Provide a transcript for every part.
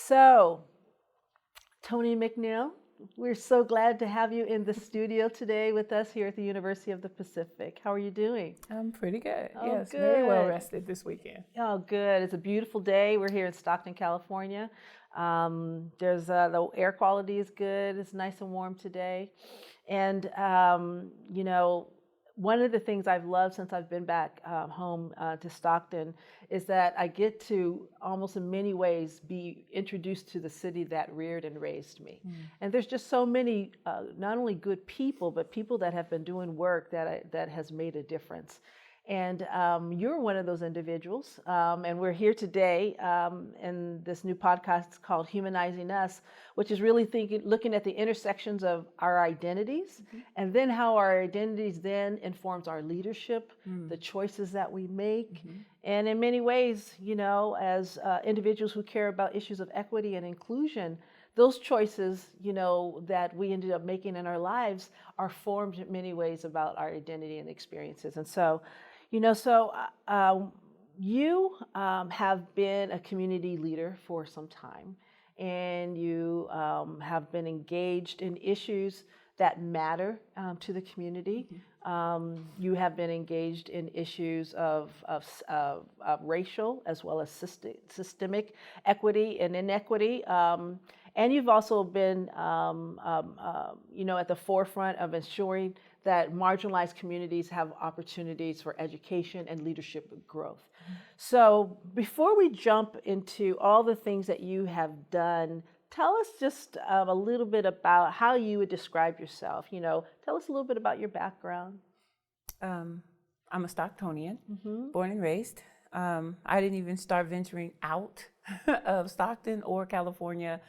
So, Toni McNeil, we're so glad to have you in the studio today with us here at the University of the Pacific. How are you doing? I'm pretty good. Oh, Yes, good. very well rested this weekend. Oh, good. It's a beautiful day. We're here in Stockton, California. There's the air quality is good. It's nice and warm today. And, one of the things I've loved since I've been back home to Stockton is that I get to almost in many ways be introduced to the city that reared and raised me. And there's just so many, not only good people, but people that have been doing work that has made a difference. And you're one of those individuals. And we're here today in this new podcast called Humanizing Us, which is really looking at the intersections of our identities and then how our identities then informs our leadership, the choices that we make. And in many ways, as individuals who care about issues of equity and inclusion, those choices, that we ended up making in our lives are formed in many ways about our identity and experiences. And so, you have been a community leader for some time, and you have been engaged in issues that matter to the community. You have been engaged in issues of racial as well as systemic equity and inequity. And you've also been, at the forefront of ensuring that marginalized communities have opportunities for education and leadership growth. So before we jump into all the things that you have done, tell us just a little bit about how you would describe yourself. Tell us a little bit about your background. I'm a Stocktonian, born and raised. I didn't even start venturing out of Stockton or California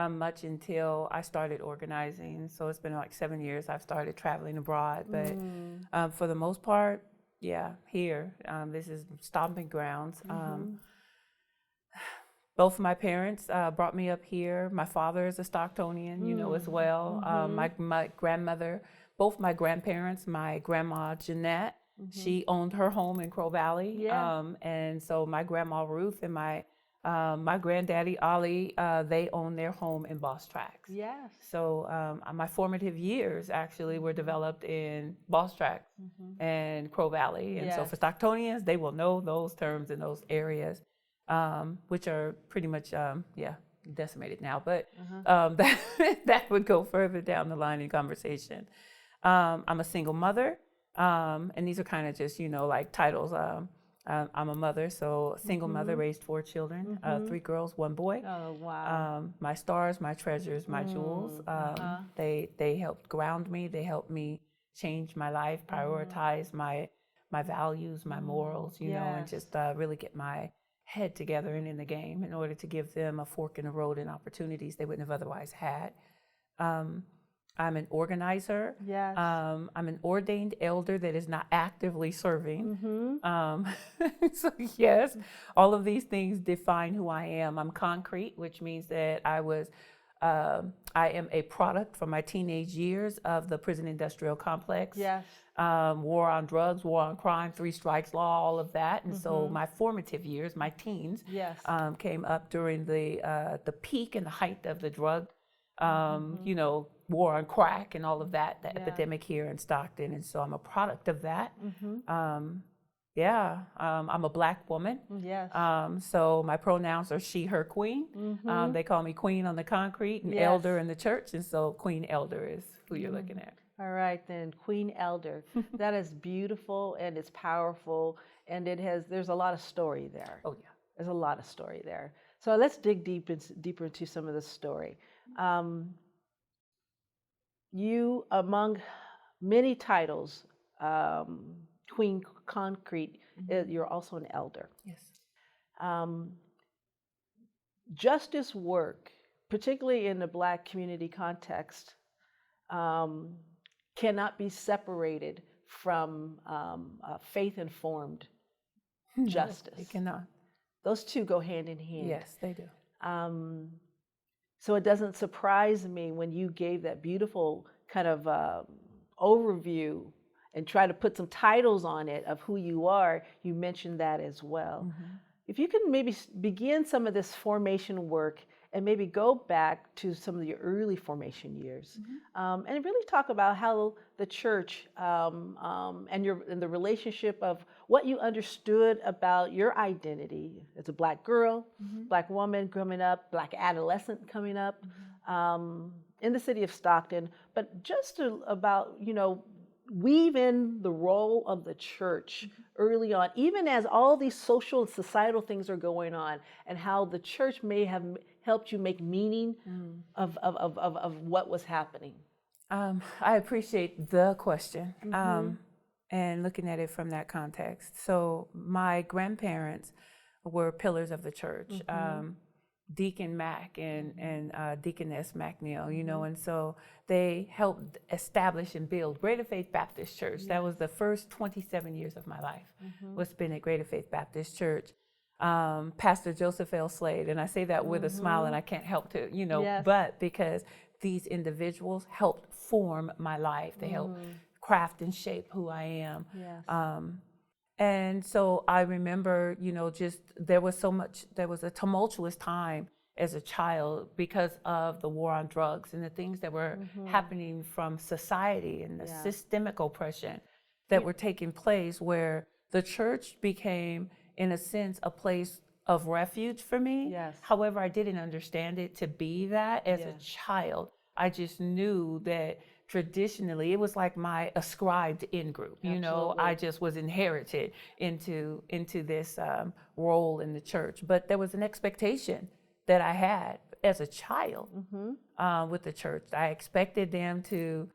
much until I started organizing. So it's been like 7 years I've started traveling abroad. But for the most part, here. This is stomping grounds. Both my parents brought me up here. My father is a Stocktonian, as well. My grandmother, both my grandparents, my grandma Jeanette, she owned her home in Crow Valley. And so my grandma Ruth and my granddaddy Ollie, they own their home in Boss Tracks. Yes. So my formative years actually were developed in Boss Tracks and Crow Valley. And so for Stocktonians, they will know those terms in those areas, which are pretty much, decimated now. But that would go further down the line in conversation. I'm a single mother, and these are kind of just, like titles. I'm a mother, so single mother, raised 4 children, 3 girls, 1 boy. Oh, wow. My stars, my treasures, my jewels. They helped ground me. They helped me change my life, prioritize my values, my morals, and just really get my head together and in the game in order to give them a fork in the road and opportunities they wouldn't have otherwise had. I'm an organizer. Yes. I'm an ordained elder that is not actively serving. So yes, all of these things define who I am. I'm concrete, which means that I am a product from my teenage years of the prison industrial complex. Yes. War on drugs, war on crime, 3 strikes law, all of that. And so my formative years, my teens, came up during the peak and the height of the drug, war on crack and all of that, the epidemic here in Stockton. And so I'm a product of that. I'm a Black woman. Yes. So my pronouns are she, her, queen. They call me queen on the concrete and elder in the church. And so Queen Elder is who you're looking at. All right, then, Queen Elder. That is beautiful and it's powerful, and there's a lot of story there. Oh, yeah. There's a lot of story there. So let's dig deeper into some of the story. You, among many titles, Queen Concrete, you're also an elder. Yes. Justice work, particularly in the Black community context, cannot be separated from faith-informed justice. It cannot. Those two go hand in hand. Yes, they do. So it doesn't surprise me when you gave that beautiful kind of overview and try to put some titles on it of who you are, you mentioned that as well. If you can maybe begin some of this formation work and maybe go back to some of your early formation years, and really talk about how the church and the relationship of what you understood about your identity as a Black girl, Black woman growing up, Black adolescent coming up in the city of Stockton, but just about, weave in the role of the church early on, even as all these social and societal things are going on, and how the church may have helped you make meaning of what was happening. I appreciate the question and looking at it from that context. So my grandparents were pillars of the church. Deacon Mac and Deaconess McNeil, and so they helped establish and build Greater Faith Baptist Church. That was the first 27 years of my life, was spent at Greater Faith Baptist Church. Pastor Joseph L. Slade, and I say that with a smile, and I can't help to, but because these individuals helped form my life. They helped craft and shape who I am. And so I remember, there was a tumultuous time as a child because of the war on drugs and the things that were happening from society and the systemic oppression that were taking place, where the church became, in a sense, a place of refuge for me. However, I didn't understand it to be that as a child. I just knew that traditionally, it was like my ascribed in-group. I just was inherited into this role in the church. But there was an expectation that I had as a child with the church. I expected them to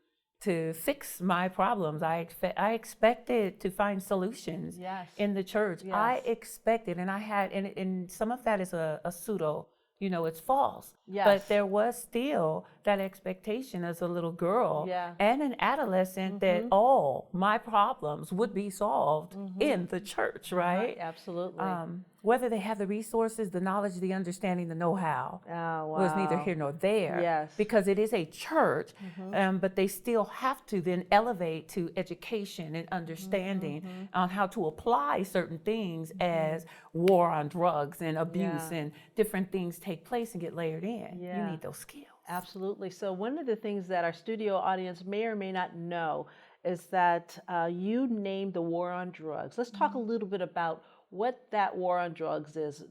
fix my problems. I expected to find solutions in the church. I expected, and some of that is a pseudo. It's false. But there was still that expectation as a little girl and an adolescent that all my problems would be solved in the church, right? Absolutely. Whether they have the resources, the knowledge, the understanding, the know-how was neither here nor there. Because it is a church, but they still have to then elevate to education and understanding on how to apply certain things as war on drugs and abuse and different things take place and get layered in. You need those skills. Absolutely. So one of the things that our studio audience may or may not know is that you named the war on drugs. Let's talk a little bit about what that war on drugs is,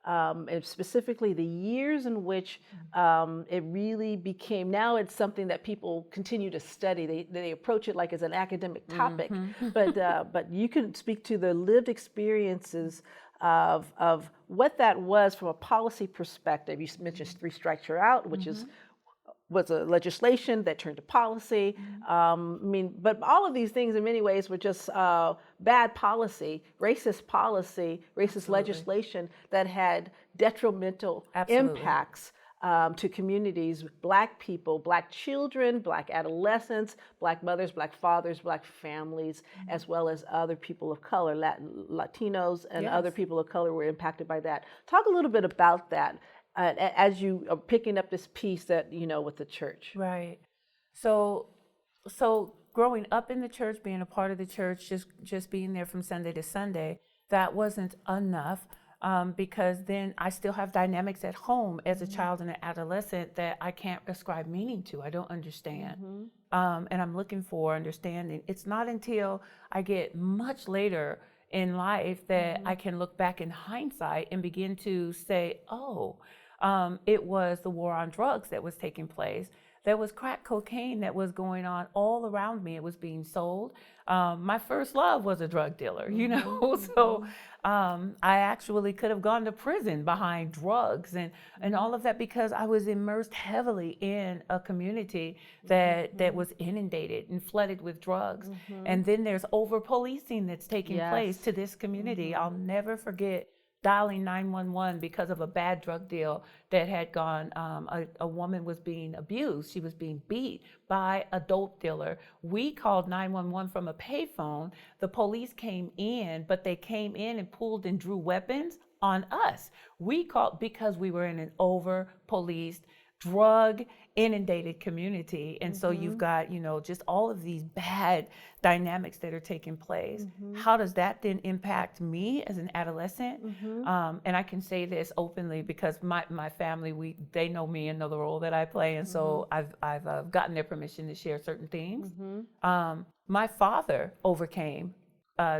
and specifically the years in which it really became, now it's something that people continue to study. They approach it like as an academic topic, but you can speak to the lived experiences of what that was from a policy perspective. You mentioned Three Strikes You're Out, which was a legislation that turned to policy. But all of these things in many ways were just bad policy, racist legislation that had detrimental impacts to communities, Black people, Black children, Black adolescents, Black mothers, Black fathers, Black families, as well as other people of color, Latinos and other people of color were impacted by that. Talk a little bit about that as you are picking up this piece that, with the church. Right. So growing up in the church, being a part of the church, just being there from Sunday to Sunday, that wasn't enough. Because then I still have dynamics at home as a child and an adolescent that I can't ascribe meaning to. I don't understand. And I'm looking for understanding. It's not until I get much later in life that I can look back in hindsight and begin to say, it was the war on drugs that was taking place. There was crack cocaine that was going on all around me. It was being sold. My first love was a drug dealer, so I actually could have gone to prison behind drugs and all of that because I was immersed heavily in a community that was inundated and flooded with drugs. And then there's over-policing that's taking place to this community. I'll never forget dialing 911 because of a bad drug deal that had gone. A woman was being abused. She was being beat by a dope dealer. We called 911 from a payphone. The police came in, but they came in and pulled and drew weapons on us. We called because we were in an over-policed, drug inundated community. And so you've got, just all of these bad dynamics that are taking place. How does that then impact me as an adolescent? And I can say this openly because my family, they know me and know the role that I play. And so I've gotten their permission to share certain things. My father overcame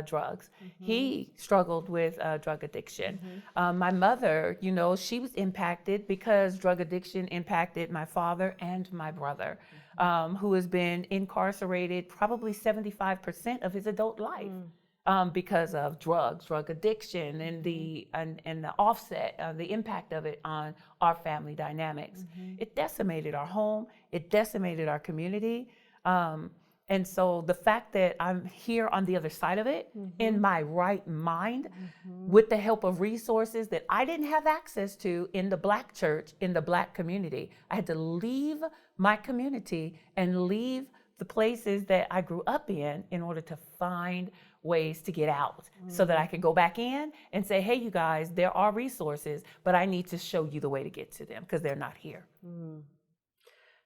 drugs. He struggled with drug addiction. My mother, she was impacted because drug addiction impacted my father and my brother, who has been incarcerated probably 75% of his adult life because of drug addiction, and the offset, the impact of it on our family dynamics. It decimated our home. It decimated our community. And so the fact that I'm here on the other side of it, in my right mind, with the help of resources that I didn't have access to in the Black church, in the Black community. I had to leave my community and leave the places that I grew up in order to find ways to get out so that I could go back in and say, hey, you guys, there are resources, but I need to show you the way to get to them because they're not here.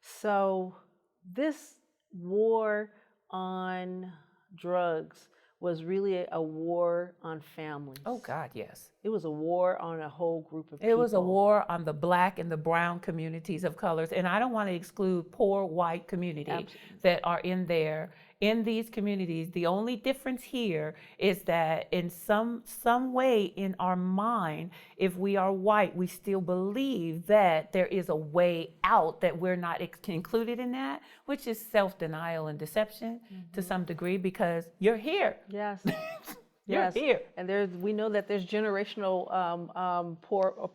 So this war on drugs was really a war on families. Oh, God, yes. It was a war on a whole group of people. It was a war on the Black and the brown communities of colors. And I don't want to exclude poor white communities that are in there. In these communities, the only difference here is that in some way in our mind, if we are white, we still believe that there is a way out, that we're not included in that, which is self-denial and deception to some degree, because you're here. Yes. You're here. And we know that there's generational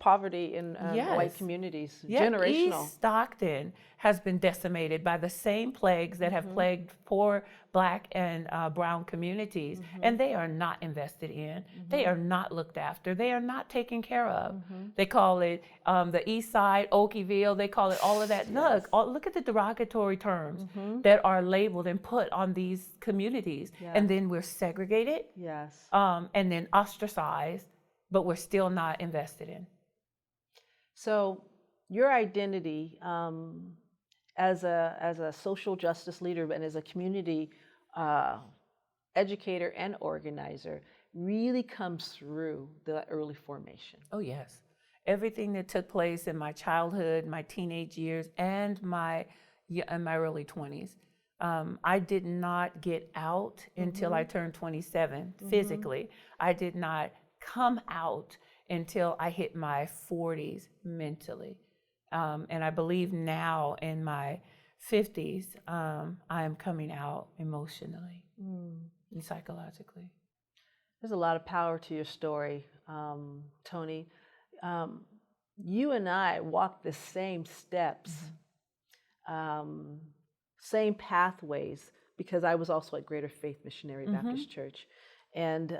poverty in white communities. Yeah. Generational. East Stockton has been decimated by the same plagues that have plagued poor Black and brown communities, and they are not invested in. They are not looked after. They are not taken care of. They call it the East Side, Okieville. They call it all of that. Look at the derogatory terms that are labeled and put on these communities, and then we're segregated. Yes. And then ostracized, but we're still not invested in. So your identity as a social justice leader and as a community educator and organizer really comes through the early formation. Oh, yes. Everything that took place in my childhood, my teenage years, and my early 20s. I did not get out until I turned 27 physically. I did not come out until I hit my 40s mentally. And I believe now in my 50s, I am coming out emotionally and psychologically. There's a lot of power to your story, Toni. You and I walked the same steps, same pathways, because I was also at Greater Faith Missionary Baptist Church. And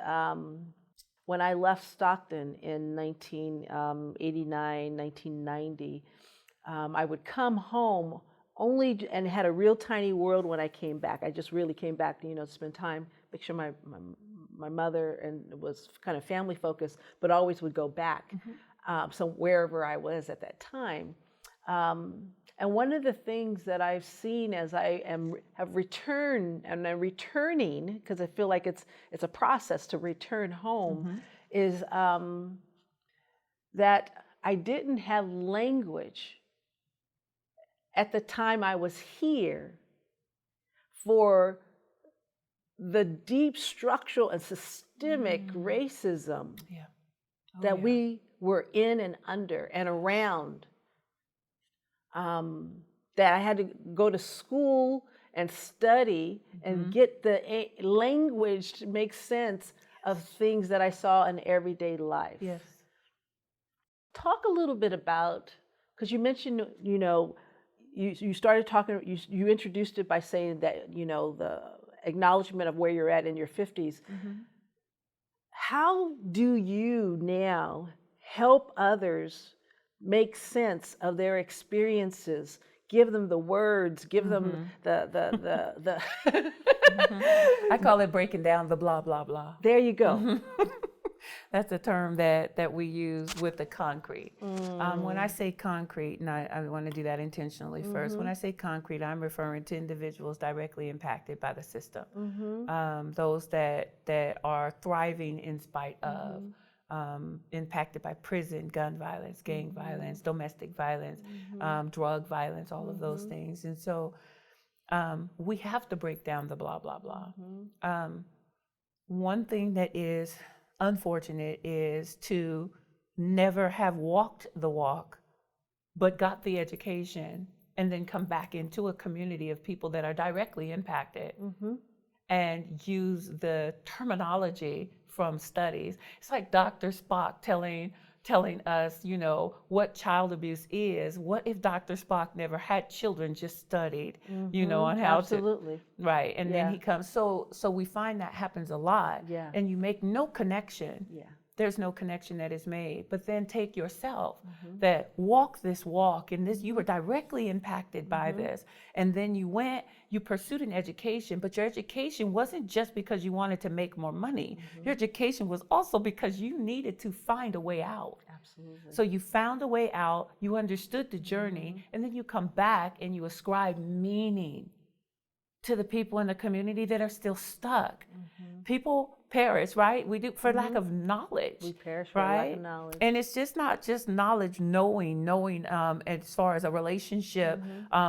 when I left Stockton in 1989, 1990, I would come home and had a real tiny world when I came back. I just really came back to spend time, make sure my mother, and it was kind of family focused, but always would go back so wherever I was at that time. And one of the things that I've seen as I have returned, and I'm returning, because I feel like it's a process to return home, is that I didn't have language at the time I was here for the deep structural and systemic racism that we were in and under and around. That I had to go to school and study and get the language to make sense of things that I saw in everyday life. Yes. Talk a little bit about, because you mentioned, you started talking, you introduced it by saying that, the acknowledgement of where you're at in your 50s. How do you now help others make sense of their experiences? Give them the words, give them the I call it breaking down the blah, blah, blah. There you go. That's a term that we use with the concrete. When I say concrete, and I want to do that intentionally first, when I say concrete, I'm referring to individuals directly impacted by the system. Those that are thriving in spite of, impacted by prison, gun violence, gang violence, domestic violence, drug violence, all of those things. And so we have to break down the blah, blah, blah. One thing that is unfortunate is to never have walked the walk, but got the education and then come back into a community of people that are directly impacted and use the terminology from studies. It's like Dr. Spock telling us, you know, what child abuse is. What if Dr. Spock never had children, just studied, you know, on how Absolutely. to, right. And then he comes, so we find that happens a lot. And you make no connection. There's no connection that is made. But then take yourself that walk this walk, and this, you were directly impacted by this. And then you pursued an education, but your education wasn't just because you wanted to make more money. Your education was also because you needed to find a way out. Absolutely. So you found a way out, you understood the journey, and then you come back and you ascribe meaning to the people in the community that are still stuck. People perish, right? We do for lack of knowledge. We perish for right? lack of knowledge. And it's just not just knowledge, knowing as far as a relationship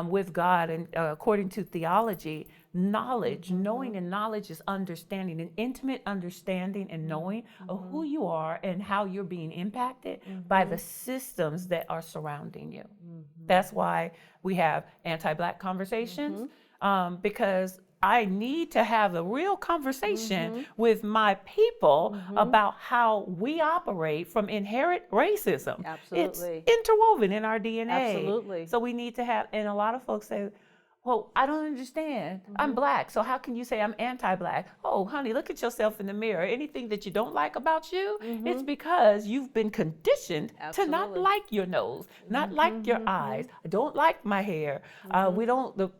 with God and according to theology, knowledge, knowing and knowledge is understanding, an intimate understanding and knowing of who you are and how you're being impacted by the systems that are surrounding you. That's why we have anti-Black conversations, because I need to have a real conversation with my people about how we operate from inherent racism. Absolutely. It's interwoven in our DNA. Absolutely. So we need to have, and a lot of folks say, well, I don't understand. I'm Black, so how can you say I'm anti-Black? Oh, honey, look at yourself in the mirror. Anything that you don't like about you, it's because you've been conditioned to not like your nose, not like your eyes. I don't like my hair. We don't,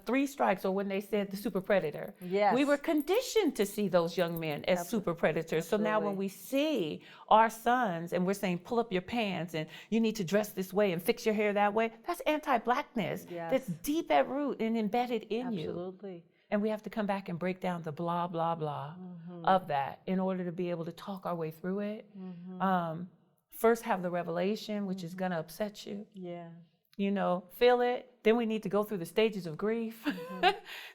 3 strikes, or when they said the super predator. Yes. We were conditioned to see those young men as super predators. So now when we see our sons and we're saying, pull up your pants and you need to dress this way and fix your hair that way, that's anti-Blackness. That's deep at root and embedded in you. Absolutely. And we have to come back and break down the blah, blah, blah of that in order to be able to talk our way through it. First have the revelation, which is going to upset you. You know, feel it. Then we need to go through the stages of grief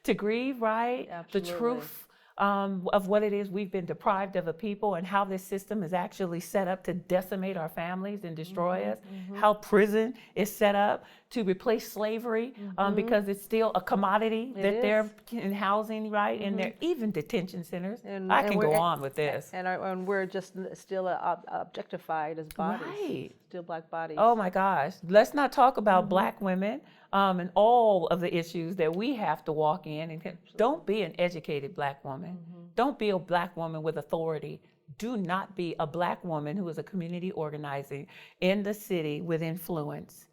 to grieve, right? Absolutely. The truth of what it is we've been deprived of a people, and how this system is actually set up to decimate our families and destroy us. How prison is set up to replace slavery because it's still a commodity that they're in housing, right? And they're even detention centers. And I can go on with this. And we're just still objectified as bodies. Right. Still Black bodies. Oh my gosh. Let's not talk about Black women and all of the issues that we have to walk in. And don't be an educated Black woman. Don't be a Black woman with authority. Do not be a Black woman who is a community organizing in the city with influence.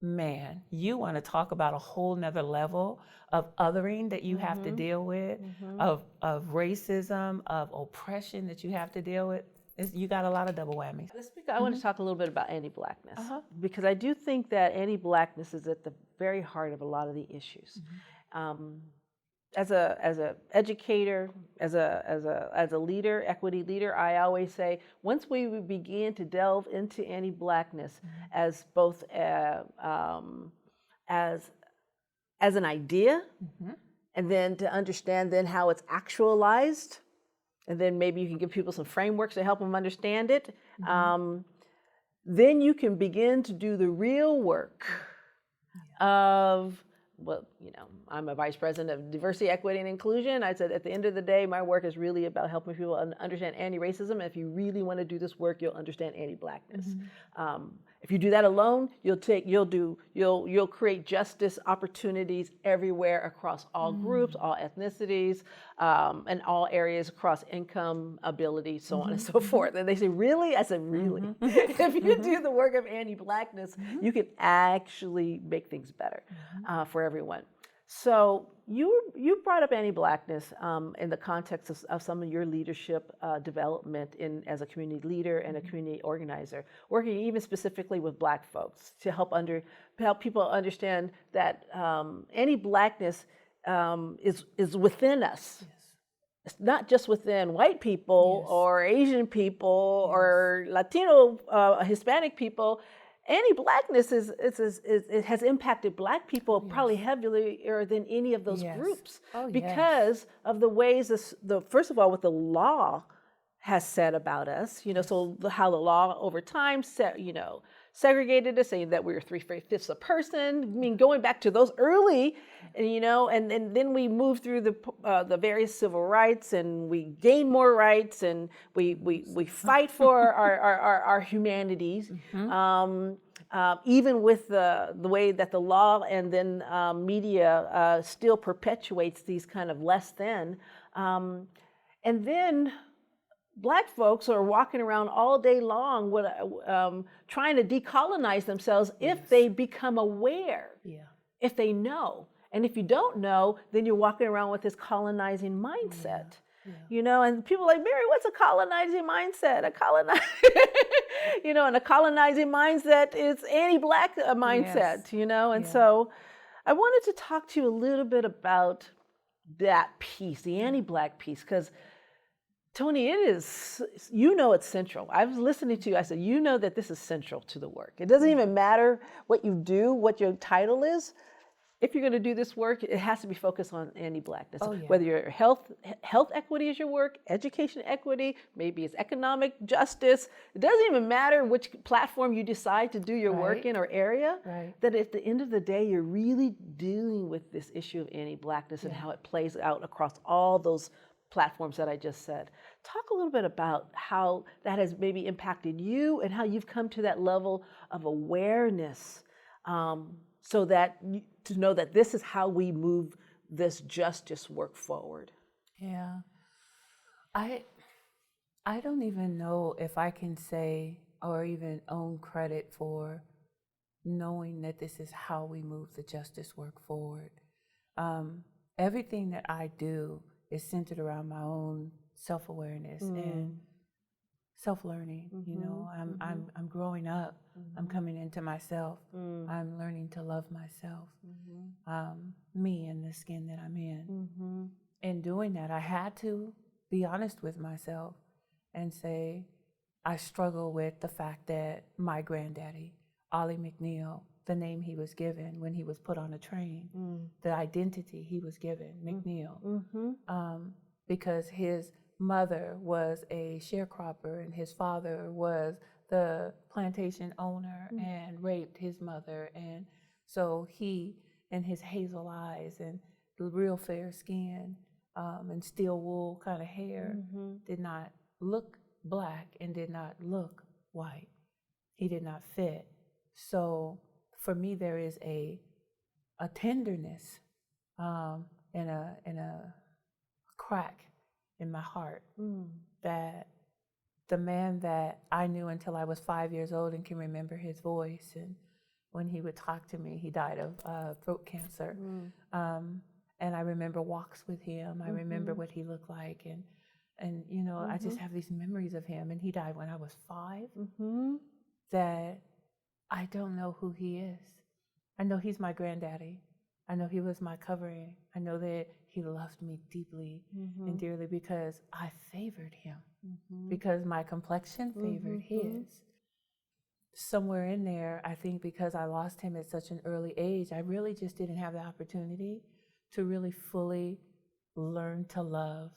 Man, you want to talk about a whole nother level of othering that you have to deal with, of racism, of oppression that you have to deal with. You got a lot of double whammies. I want to talk a little bit about anti-Blackness, because I do think that anti-Blackness is at the very heart of a lot of the issues. As a educator, as a leader, equity leader, I always say, once we begin to delve into anti-Blackness as both as an idea, and then to understand then how it's actualized, and then maybe you can give people some frameworks to help them understand it, then you can begin to do the real work of, well, you know, I'm a vice president of diversity, equity, and inclusion. I said at the end of the day, my work is really about helping people understand anti-racism. And if you really want to do this work, you'll understand anti-Blackness. If you do that alone, you'll create justice opportunities everywhere across all groups, all ethnicities, and all areas across income, ability, so on and so forth. And they say, really? I said, really? If you do the work of anti-Blackness, you can actually make things better for everyone. So you brought up anti-blackness in the context of some of your leadership development as a community leader and a community organizer, working even specifically with Black folks to help people understand that anti-blackness is within us. Yes. It's not just within white people or Asian people or Latino, Hispanic people. Anti-blackness it has impacted Black people probably heavier than any of those groups because of the ways first of all, what the law has said about us, so how the law over time segregated us, saying that we were 3/5 a person. I mean, going back to those early, and then we moved through the various civil rights, and we gain more rights, and we fight for our humanities. Even with the way that the law and then media still perpetuates these kind of less than, and then Black folks are walking around all day long with, trying to decolonize themselves if they become aware, if they know. And if you don't know, then you're walking around with this colonizing mindset. And people are like, Mary, what's a colonizing mindset? And a colonizing mindset is anti-Black mindset, And so I wanted to talk to you a little bit about that piece, the anti-Black piece, because Toni, it is, it's central. I was listening to you, I said, that this is central to the work. It doesn't even matter what you do, what your title is. If you're going to do this work, it has to be focused on anti-Blackness. Whether your health equity is your work, education equity, maybe it's economic justice. It doesn't even matter which platform you decide to do your work in or area. That at the end of the day, you're really dealing with this issue of anti-Blackness and how it plays out across all those platforms that I just said. Talk a little bit about how that has maybe impacted you and how you've come to that level of awareness, so that to know that this is how we move this justice work forward. Yeah. I don't even know if I can say or even own credit for knowing that this is how we move the justice work forward. Everything that I do is centered around my own self-awareness and self-learning. I'm growing up. I'm coming into myself. I'm learning to love myself, me and the skin that I'm in. In doing that, I had to be honest with myself and say, I struggle with the fact that my granddaddy, Ollie McNeil, the name he was given when he was put on a train, the identity he was given, McNeil, because his mother was a sharecropper and his father was the plantation owner and raped his mother. And so he and his hazel eyes and the real fair skin and steel wool kind of hair did not look Black and did not look white. He did not fit. So for me, there is a tenderness and a crack in my heart that the man that I knew until I was 5 years old and can remember his voice, and when he would talk to me, he died of throat cancer. And I remember walks with him. I remember what he looked like, and I just have these memories of him. And he died when I was 5. That I don't know who he is. I know he's my granddaddy. I know he was my covering. I know that he loved me deeply and dearly because I favored him, because my complexion favored his. Somewhere in there, I think because I lost him at such an early age, I really just didn't have the opportunity to really fully learn to love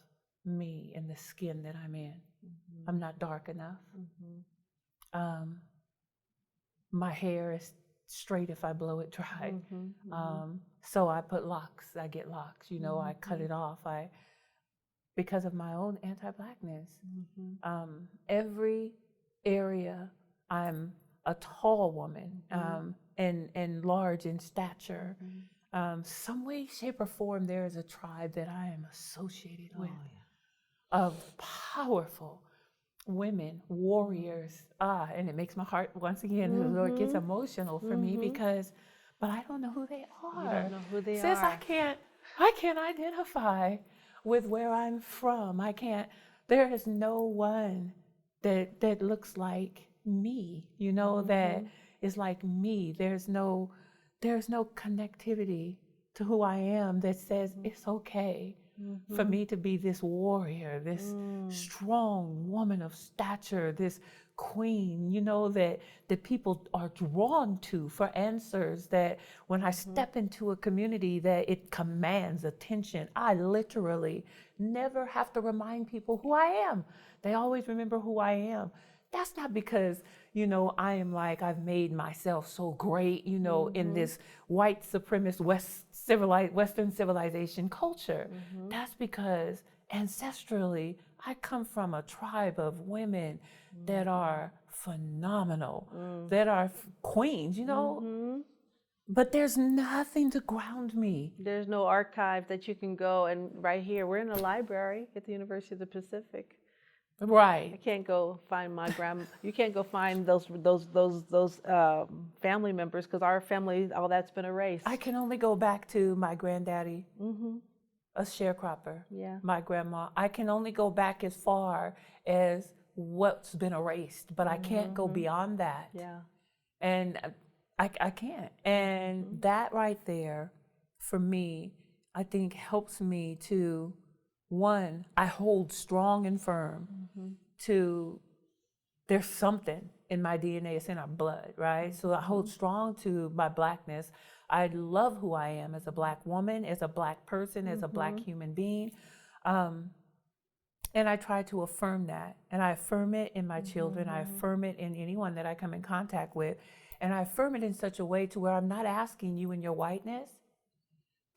me and the skin that I'm in. I'm not dark enough. My hair is straight if I blow it dry. So I put locks. I get locks. I cut it off. Because of my own anti-Blackness. Every area, I'm a tall woman and large in stature. Some way, shape, or form, there is a tribe that I am associated with of powerful women, warriors, and it makes my heart, once again, the Lord gets emotional for me but I don't know who they are. You don't know who they Sis, are. I can't I can't identify with where I'm from. I can't, there is no one that looks like me, that is like me. There's no connectivity to who I am that says it's okay for me to be this warrior, this strong woman of stature, this queen, that people are drawn to for answers, that when I step into a community that it commands attention. I literally never have to remind people who I am. They always remember who I am. That's not because, I am like, I've made myself so great, in this white supremacist Western civilization culture. That's because ancestrally, I come from a tribe of women that are phenomenal, that are queens, But there's nothing to ground me. There's no archive that you can go, and right here, we're in a library at the University of the Pacific. Right. I can't go find my grandma. You can't go find those family members, because our family, all that's been erased. I can only go back to my granddaddy, a sharecropper. Yeah. My grandma. I can only go back as far as what's been erased, but I can't go beyond that. Yeah. And I can't. And that right there, for me, I think helps me to, one, I hold strong and firm to, there's something in my DNA, it's in our blood, right? So I hold strong to my Blackness. I love who I am as a Black woman, as a Black person, as a Black human being. And I try to affirm that. And I affirm it in my children. I affirm it in anyone that I come in contact with. And I affirm it in such a way to where I'm not asking you in your whiteness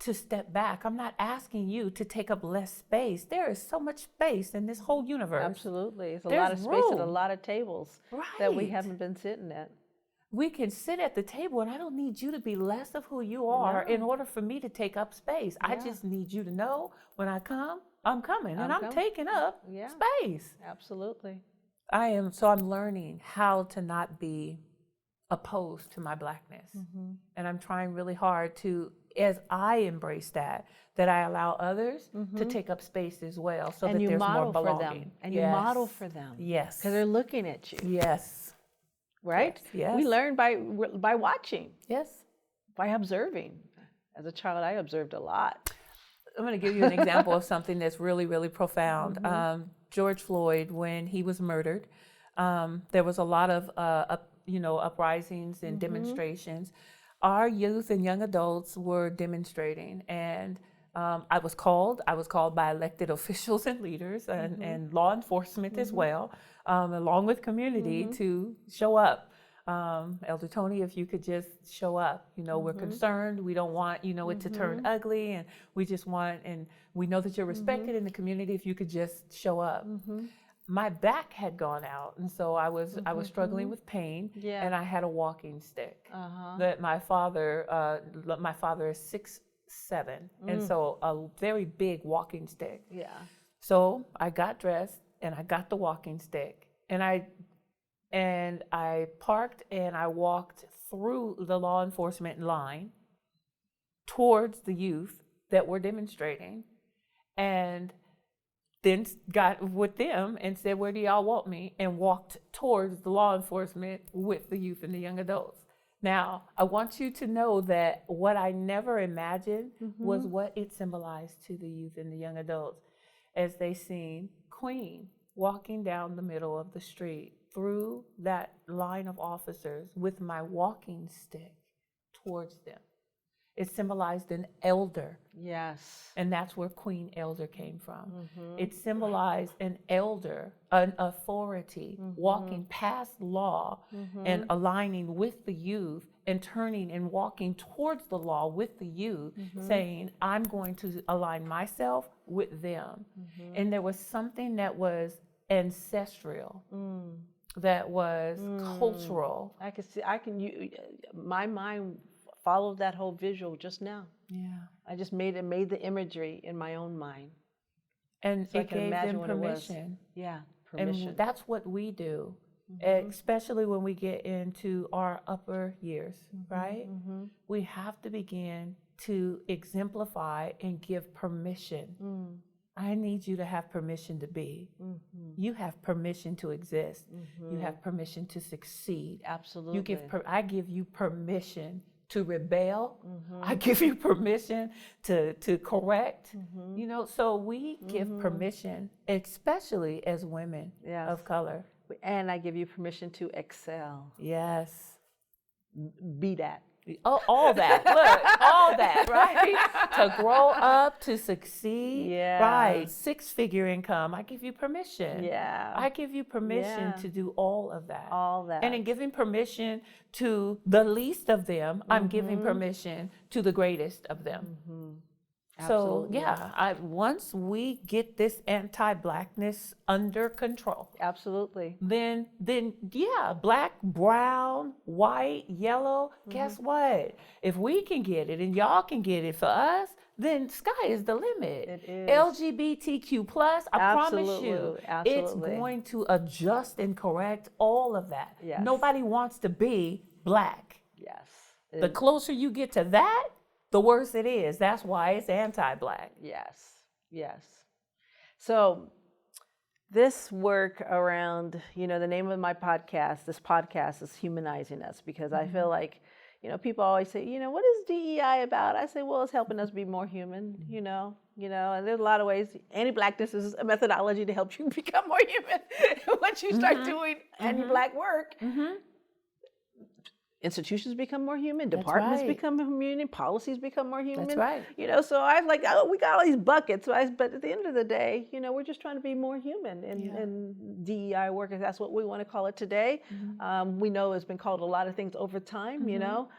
to step back. I'm not asking you to take up less space. There is so much space in this whole universe. Absolutely. It's a There's lot of space room. at a lot of tables that we haven't been sitting at. We can sit at the table, and I don't need you to be less of who you are in order for me to take up space. I just need you to know when I come, I'm coming, and I'm taking up space. Absolutely. I'm learning how to not be opposed to my Blackness. And I'm trying really hard to, as I embrace that I allow others to take up space as well, so that there's more belonging. And you model for them. Yes. Because they're looking at you. Yes. Right? Yes. We learn by watching. Yes. By observing. As a child, I observed a lot. I'm going to give you an example of something that's really, really profound. George Floyd, when he was murdered, there was a lot of uprisings and demonstrations. Our youth and young adults were demonstrating, and I was called by elected officials and leaders and law enforcement as well, along with community, to show up. Elder Toni, if you could just show up, we're concerned. We don't want, it to turn ugly, and we just want, and we know that you're respected in the community. If you could just show up. My back had gone out, and so I was struggling with pain, and I had a walking stick that my father is 6'7", and so a very big walking stick. Yeah. So I got dressed and I got the walking stick, and I parked and I walked through the law enforcement line towards the youth that were demonstrating, and then got with them and said, "Where do y'all want me?" and walked towards the law enforcement with the youth and the young adults. Now, I want you to know that what I never imagined was what it symbolized to the youth and the young adults as they seen Queen walking down the middle of the street through that line of officers with my walking stick towards them. It symbolized an elder. Yes. And that's where Queen Elder came from. It symbolized an elder, an authority, walking past law and aligning with the youth and turning and walking towards the law with the youth, saying, I'm going to align myself with them. And there was something that was ancestral, that was cultural. My mind followed that whole visual just now. Yeah. I just made the imagery in my own mind. And so it gave them permission. Yeah, permission. And that's what we do, especially when we get into our upper years, right? We have to begin to exemplify and give permission. I need you to have permission to be. You have permission to exist. You have permission to succeed. Absolutely. I give you permission to rebel. I give you permission to correct. You know, so we give permission, especially as women of color. And I give you permission to excel. Yes. Be that. Oh, all that. Look, all that, right? To grow up, to succeed. Yeah. Right. 6-figure income. I give you permission. Yeah. I give you permission to do all of that. All that. And in giving permission to the least of them, I'm giving permission to the greatest of them. So once we get this anti-blackness under control, absolutely, then black, brown, white, yellow, guess what? If we can get it and y'all can get it for us, then sky is the limit. It is. LGBTQ+, I promise you, absolutely. It's going to adjust and correct all of that. Yes. Nobody wants to be black. Yes. The closer you get to that, the worse it is. That's why it's anti-black. Yes, yes. So this work around, you know, the name of my podcast, this podcast is Humanizing Us, because I feel like, you know, people always say, you know, what is DEI about? I say, well, it's helping us be more human, you know, and there's a lot of ways. Anti-blackness is a methodology to help you become more human. Once you start doing anti-black work, institutions become more human, departments become more human, policies become more human. That's right. You know, so I was like, oh, we got all these buckets. But at the end of the day, you know, we're just trying to be more human in DEI work, if that's what we want to call it today. We know it's been called a lot of things over time, you know.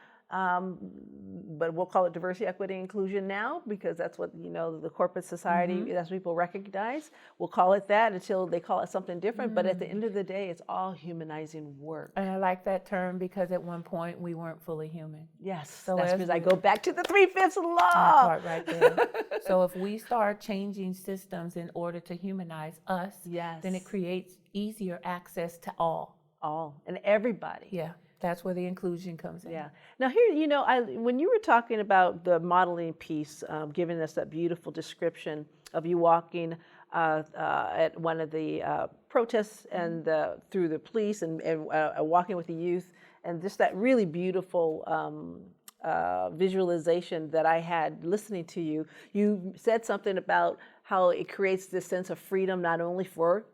But we'll call it diversity, equity, inclusion now, because that's what, you know, the corporate society, that's what people recognize. We'll call it that until they call it something different. But at the end of the day, it's all humanizing work. And I like that term because at one point we weren't fully human. Yes, So that's because I go back to the 3/5 law. That part right there. So if we start changing systems in order to humanize us, then it creates easier access to all. And everybody. Yeah. That's where the inclusion comes in. Yeah. Now here, you know, when you were talking about the modeling piece, giving us that beautiful description of you walking at one of the protests and through the police and walking with the youth, and just that really beautiful visualization that I had listening to you, you said something about how it creates this sense of freedom, not only for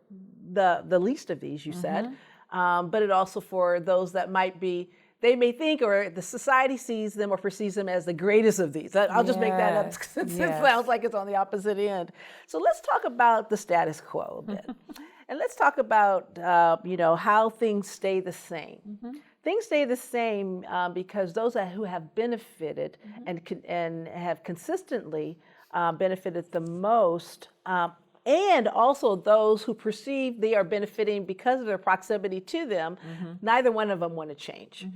the least of these, you said, but it also for those that might be, they may think, or the society sees them or perceives them as the greatest of these. I'll just make that up since it sounds like it's on the opposite end. So let's talk about the status quo a bit. And let's talk about, you know, how things stay the same. Things stay the same because those who have benefited and have consistently benefited the most, and also those who perceive they are benefiting because of their proximity to them, neither one of them want to change.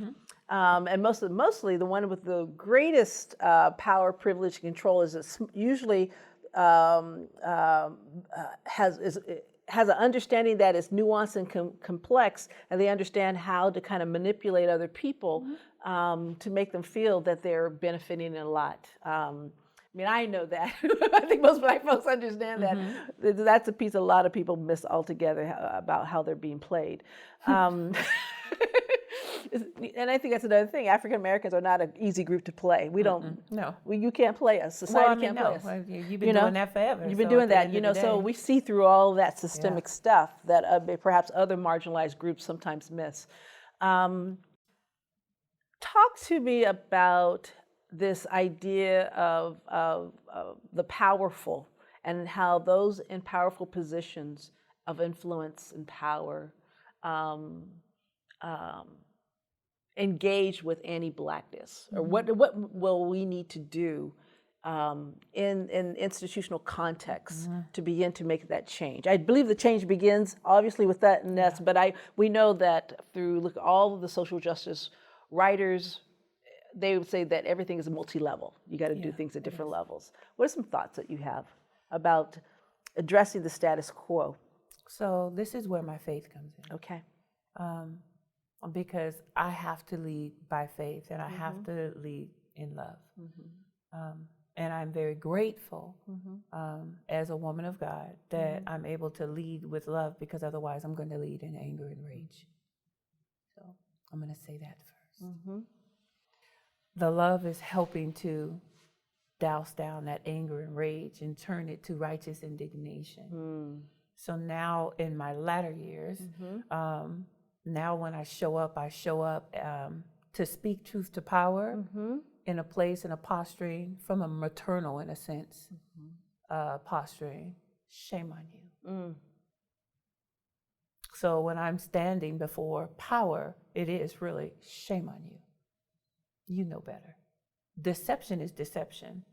And mostly the one with the greatest power, privilege, and control is usually has an understanding that is nuanced and complex, and they understand how to kind of manipulate other people to make them feel that they're benefiting a lot. I mean, I know that. I think most Black folks understand that. That's a piece a lot of people miss altogether about how they're being played. And I think that's another thing. African Americans are not an easy group to play. We don't. You can't play us. Society can't play us. Well, you've been doing that forever. You've been doing that, you know. So we see through all that systemic stuff that perhaps other marginalized groups sometimes miss. Talk to me about this idea of the powerful and how those in powerful positions of influence and power engage with anti-Blackness, or what will we need to do in institutional context to begin to make that change? I believe the change begins obviously with that and that's, but we know that through all of the social justice writers, they would say that everything is multi-level. You got to do things at different levels. What are some thoughts that you have about addressing the status quo? So this is where my faith comes in. Okay. Because I have to lead by faith and I have to lead in love. And I'm very grateful as a woman of God that I'm able to lead with love, because otherwise I'm going to lead in anger and rage. So I'm going to say that first. The love is helping to douse down that anger and rage and turn it to righteous indignation. So now in my latter years, now when I show up to speak truth to power in a place, in a posturing, from a maternal, in a sense, posturing. Shame on you. So when I'm standing before power, it is really shame on you. You know better. Deception is deception.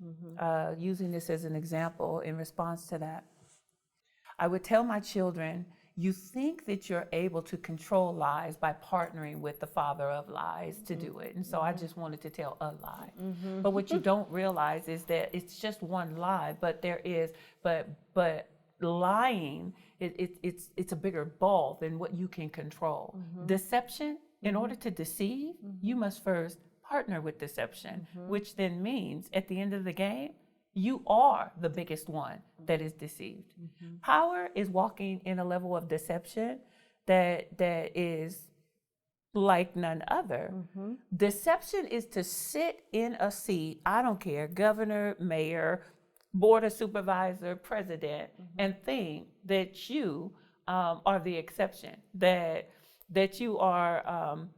Using this as an example in response to that, I would tell my children, you think that you're able to control lies by partnering with the father of lies to do it. And so I just wanted to tell a lie. But what you don't realize is that it's just one lie, but there is, but lying, it's a bigger ball than what you can control. Deception, in order to deceive, you must first partner with deception, which then means at the end of the game, you are the biggest one that is deceived. Power is walking in a level of deception that is like none other. Deception is to sit in a seat, I don't care, governor, mayor, board of supervisor, president, and think that you are the exception, that you are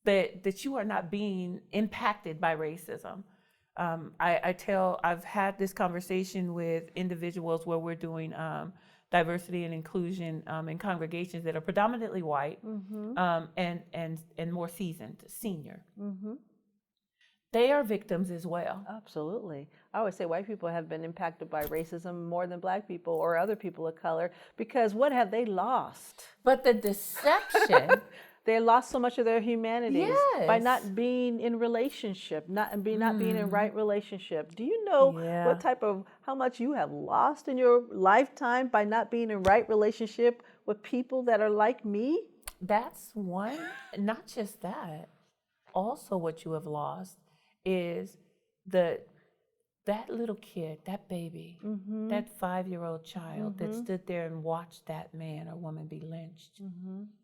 that you are not being impacted by racism. I've had this conversation with individuals where we're doing diversity and inclusion in congregations that are predominantly white and more seasoned, senior. They are victims as well. Absolutely. I always say white people have been impacted by racism more than black people or other people of color, because what have they lost? But the deception... They lost so much of their humanities by Yes. not being in relationship, not being in right relationship. Do you know how much you have lost in your lifetime by not being in right relationship with people that are like me? That's one. Not just that. Also, what you have lost is that little kid, that baby, that 5-year-old child that stood there and watched that man or woman be lynched,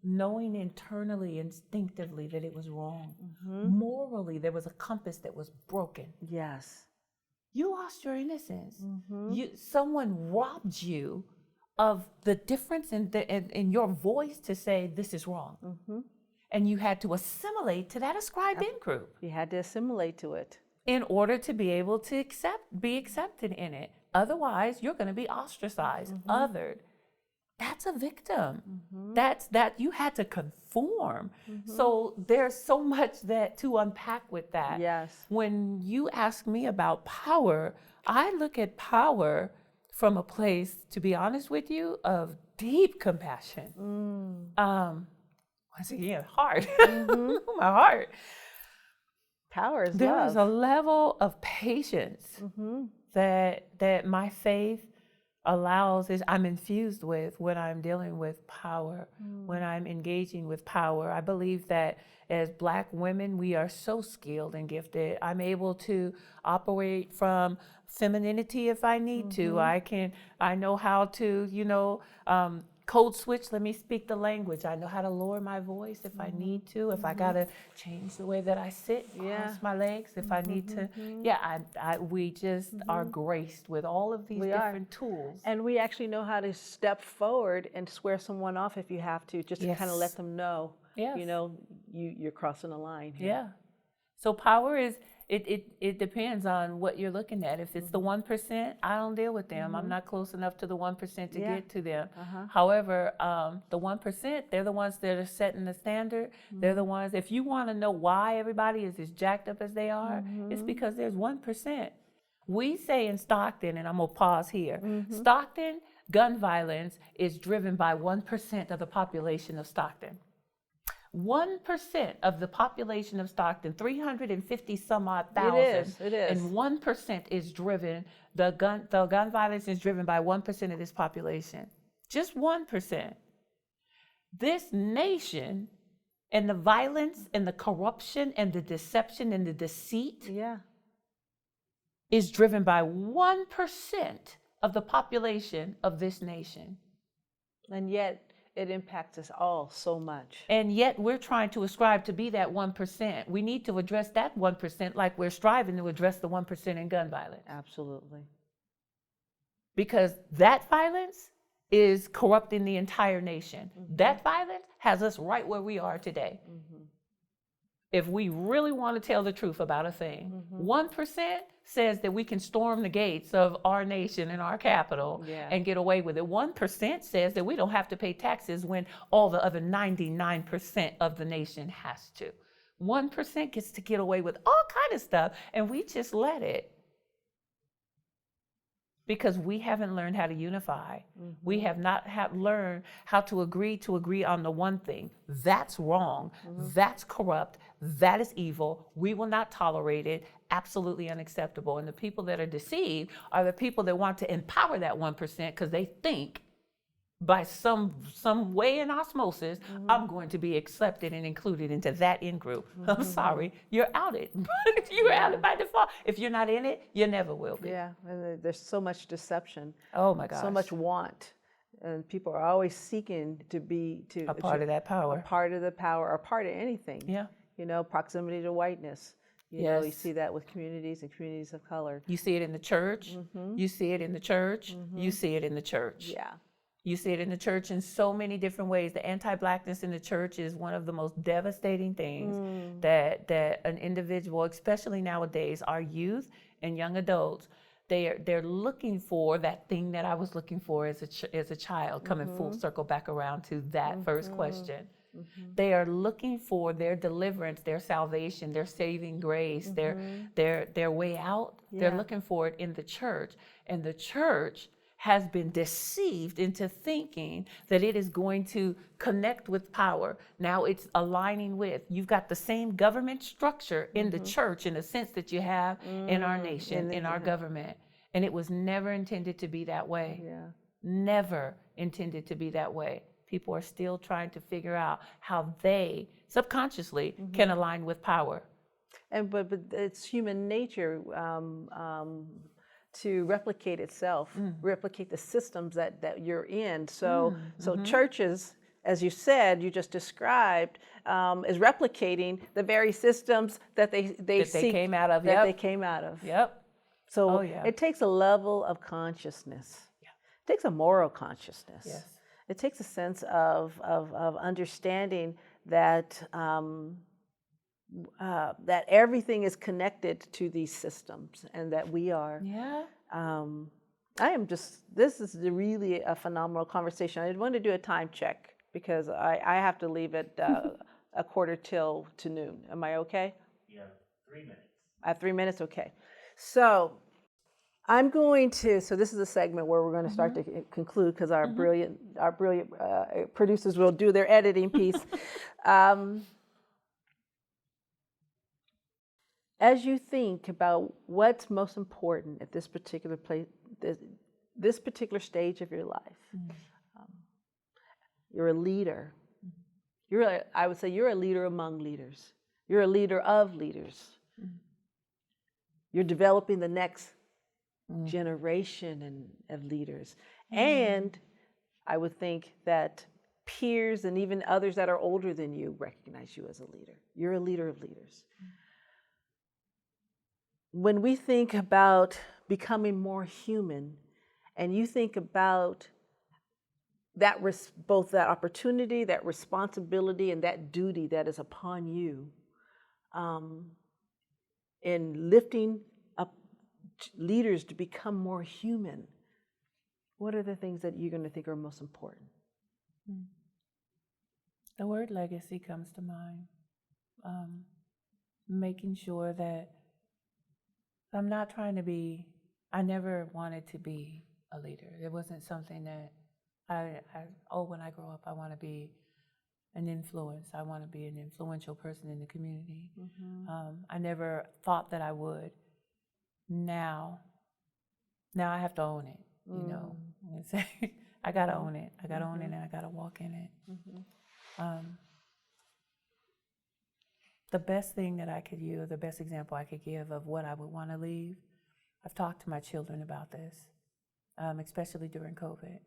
knowing internally, instinctively that it was wrong. Morally, there was a compass that was broken. Yes. You lost your innocence. Someone robbed you of the difference in your voice to say this is wrong. And you had to assimilate to that ascribed in group. You had to assimilate to it. In order to be able to be accepted in it. Otherwise, you're going to be ostracized, othered. That's a victim. That you had to conform. So there's so much to unpack with that. Yes. When you ask me about power, I look at power from a place, to be honest with you, of deep compassion. Once again, heart. My heart. Power is there love. is a level of patience that my faith allows, I'm infused with when I'm dealing with power, when I'm engaging with power. I believe that as Black women, we are so skilled and gifted. I'm able to operate from femininity if I need to. I know how to, code switch, let me speak the language. I know how to lower my voice if I need to, if I gotta change the way that I sit, cross my legs, if I need to. We just are graced with all of these different tools. And we actually know how to step forward and swear someone off if you have to, just to kind of let them know, you're crossing a line here. Yeah. So power is, it depends on what you're looking at. If it's the 1%, I don't deal with them. I'm not close enough to the 1% to get to them. However, the 1%, they're the ones that are setting the standard. They're the ones, if you want to know why everybody is as jacked up as they are, it's because there's 1%. We say in Stockton, and I'm going to pause here, Stockton, gun violence is driven by 1% of the population of Stockton. 1% of the population of Stockton, 350 some odd thousand. It is. And 1% is driven, the gun violence is driven by 1% of this population. Just 1%. This nation and the violence and the corruption and the deception and the deceit is driven by 1% of the population of this nation. And yet it impacts us all so much. And yet we're trying to ascribe to be that 1%. We need to address that 1% like we're striving to address the 1% in gun violence. Absolutely. Because that violence is corrupting the entire nation. Mm-hmm. That violence has us right where we are today. Mm-hmm. If we really want to tell the truth about a thing, 1% says that we can storm the gates of our nation and our capital and get away with it. 1% says that we don't have to pay taxes when all the other 99% of the nation has to. 1% gets to get away with all kind of stuff, and we just let it. Because we haven't learned how to unify. We have not learned how to agree on the one thing. That's wrong. That's corrupt. That is evil. We will not tolerate it. Absolutely unacceptable. And the people that are deceived are the people that want to empower that 1% because they think by some way in osmosis, I'm going to be accepted and included into that in-group. I'm sorry, you're outed. You're outed by default. If you're not in it, you never will be. Yeah, and there's so much deception. Oh my gosh. So much want. And people are always seeking to be a part of that power. A part of the power, or part of anything. Yeah. You know, proximity to whiteness. You know, you see that with communities and communities of color. You see it in the church. You see it in the church. You see it in the church. Yeah. You see it in the church in so many different ways. The anti-blackness in the church is one of the most devastating things that an individual, especially nowadays, our youth and young adults, they're looking for that thing that I was looking for as a child, coming full circle back around to that first question. They are looking for their deliverance, their salvation, their saving grace, their way out. Yeah. They're looking for it in the church. And the church has been deceived into thinking that it is going to connect with power. Now it's aligning with, you've got the same government structure in the church in the sense that you have in our nation, in our government. And it was never intended to be that way. Yeah. Never intended to be that way. People are still trying to figure out how they subconsciously can align with power. And but it's human nature to replicate itself, replicate the systems that you're in. So churches, as you said, you just described, is replicating the very systems that they came out of. That they came out of. Yep. So it takes a level of consciousness. Yeah. It takes a moral consciousness. Yes. It takes a sense of understanding that that everything is connected to these systems, and that we are. Yeah. This is really a phenomenal conversation. I want to do a time check because I have to leave at a quarter till to noon. Am I okay? You have 3 minutes. I have 3 minutes? Okay. So I'm going to, so this is a segment where we're going to start to conclude because our brilliant producers will do their editing piece. As you think about what's most important at this particular place, this particular stage of your life, you're a leader. I would say you're a leader among leaders. You're a leader of leaders. You're developing the next generation of leaders. And I would think that peers and even others that are older than you recognize you as a leader. You're a leader of leaders. When we think about becoming more human, and you think about that both that opportunity, that responsibility, and that duty that is upon you in lifting up leaders to become more human, what are the things that you're going to think are most important? The word legacy comes to mind. Making sure that I'm not trying to be, I never wanted to be a leader. It wasn't something that when I grow up, I want to be an influence. I want to be an influential person in the community. I never thought that I would. Now I have to own it, you know. I got to own it. I got to own it, and I got to walk in it. The best thing that I could use, the best example I could give of what I would want to leave I've talked to my children about this, especially during COVID.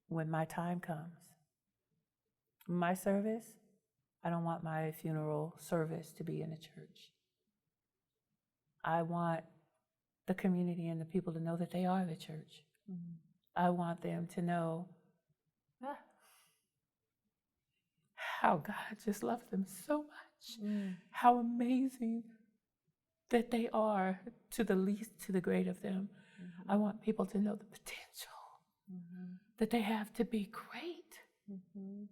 When my time comes, my service, I don't want my funeral service to be in a church. I want the community and the people to know that they are the church. Mm-hmm. I want them to know how God just loves them so much, how amazing that they are, to the least, to the great of them. Mm-hmm. I want people to know the potential that they have to be great. Mm-hmm.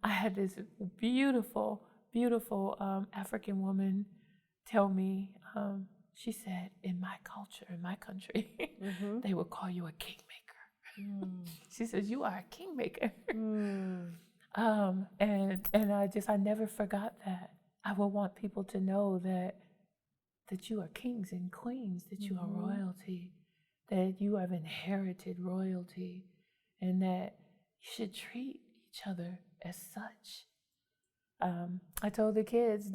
I had this beautiful, beautiful African woman tell me, she said, in my culture, in my country, they would call you a kingmaker. She says, you are a kingmaker. And I never forgot that. I would want people to know that you are kings and queens, that you are royalty, that you have inherited royalty, and that you should treat each other as such. I told the kids,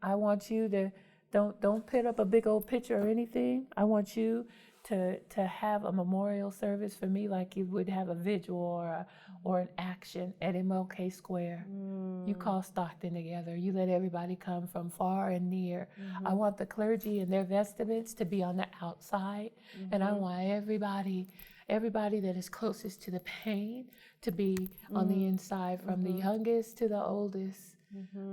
I want you to don't put up a big old picture or anything. I want you to have a memorial service for me like you would have a vigil or an action at MLK Square. You call Stockton together. You let everybody come from far and near. I want the clergy in their vestments to be on the outside, and I want everybody that is closest to the pain to be on the inside, from the youngest to the oldest.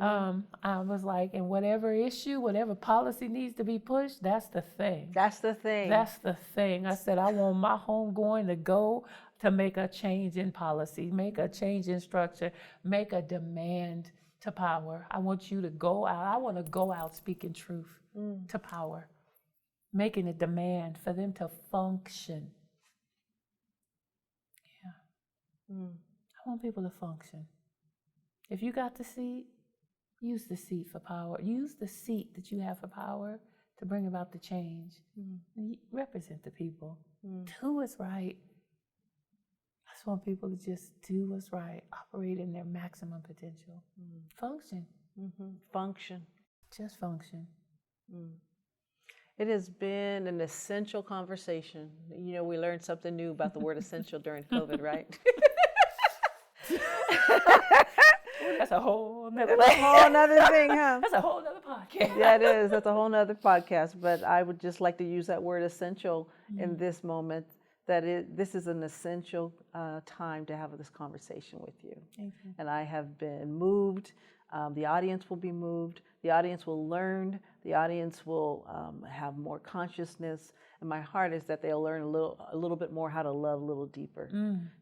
I was like, and whatever issue, whatever policy needs to be pushed, that's the thing. That's the thing. That's the thing. I said, I want my homegoing to go to make a change in policy, make a change in structure, make a demand to power. I want you to go out. I want to go out speaking truth to power, making a demand for them to function. Yeah. I want people to function. If you got the seat, use the seat for power. Use the seat that you have for power to bring about the change. Represent the people. Do what's right. I just want people to just do what's right, operate in their maximum potential. Function. Function. Just function. It has been an essential conversation. You know, we learned something new about the word essential during COVID, right? That's a whole nother thing, huh? That's a whole nother podcast. Yeah, it is. That's a whole nother podcast. But I would just like to use that word essential in this moment, that this is an essential time to have this conversation with you. Thank you. And I have been moved. The audience will be moved. The audience will learn. The audience will have more consciousness. And my heart is that they'll learn a little bit more how to love a little deeper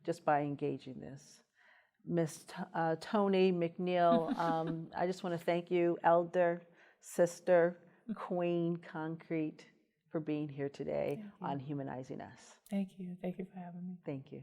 just by engaging this. Miss Toni McNeil, I just want to thank you, elder, sister, queen, concrete, for being here today on Humanizing Us. Thank you. Thank you for having me. Thank you.